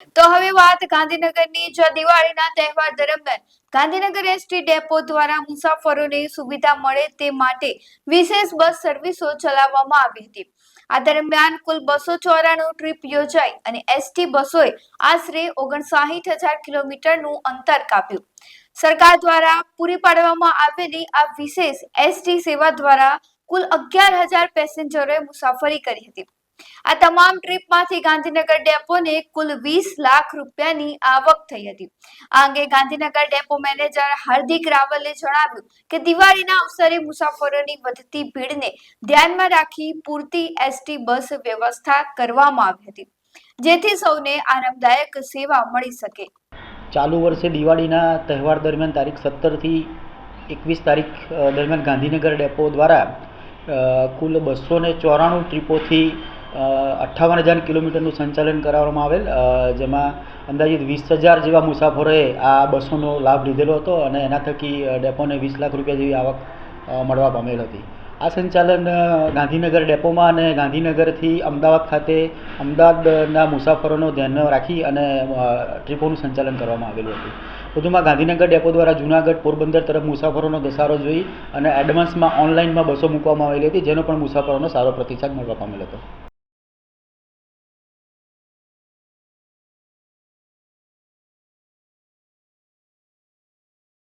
તો હવે વાત ગાંધીનગરની જ દિવાળીના તહેવાર દરમિયાન ગાંધીનગર એસટી ડેપો દ્વારા મુસાફરોને સુવિધા મળે તે માટે વિશેષ બસ સર્વિસો ચલાવવામાં આવી હતી। આ દરમિયાન કુલ 294 ટ્રીપ યોજાઈ અને એસટી બસોએ આશરે 59,000 કિલોમીટરનું અંતર કાપ્યું। સરકાર દ્વારા પૂરી પાડવામાં આવેલી આ વિશેષ એસટી સેવા દ્વારા કુલ 11,000 પેસેન્જરોએ મુસાફરી કરી હતી। આ તમામ ટ્રીપમાંથી ગાંધીનગર ડેપોને કુલ 20 લાખ રૂપિયાની આવક થઈ હતી। આ અંગે ગાંધીનગર ડેપો મેનેજર હાર્દિક રાવલે જણાવ્યું કે દિવાળીના અવસરે મુસાફરોની વધતી ભીડને ધ્યાનમાં રાખી પૂરતી એસટી બસ વ્યવસ્થા કરવામાં આવી હતી, જેથી સૌને આરામદાયક સેવા મળી શકે। ચાલુ વર્ષે દિવાળીના તહેવાર દરમિયાન તારીખ 17 થી 21 તારીખ દરમિયાન ગાંધીનગર ડેપો દ્વારા કુલ 294 ટ્રીપોથી 58,000 કિલોમીટરનું સંચાલન કરવામાં આવેલ, જેમાં અંદાજિત 20,000 જેવા મુસાફરોએ આ બસોનો લાભ લીધેલો હતો અને એના થકી ડેપોને 20 લાખ રૂપિયા જેવી આવક મળવા પામેલ હતી। આ સંચાલન ગાંધીનગર ડેપોમાં અને ગાંધીનગરથી અમદાવાદ ખાતે અમદાવાદના મુસાફરોનો ધ્યાન રાખી અને ટ્રીપોનું સંચાલન કરવામાં આવેલું હતું। વધુમાં ગાંધીનગર ડેપો દ્વારા જૂનાગઢ પોરબંદર તરફ મુસાફરોનો ઘસારો જોઈ અને એડવાન્સમાં ઓનલાઈનમાં બસો મૂકવામાં આવેલી હતી, જેનો પણ મુસાફરોનો સારો પ્રતિસાદ મળવા પામેલ હતો।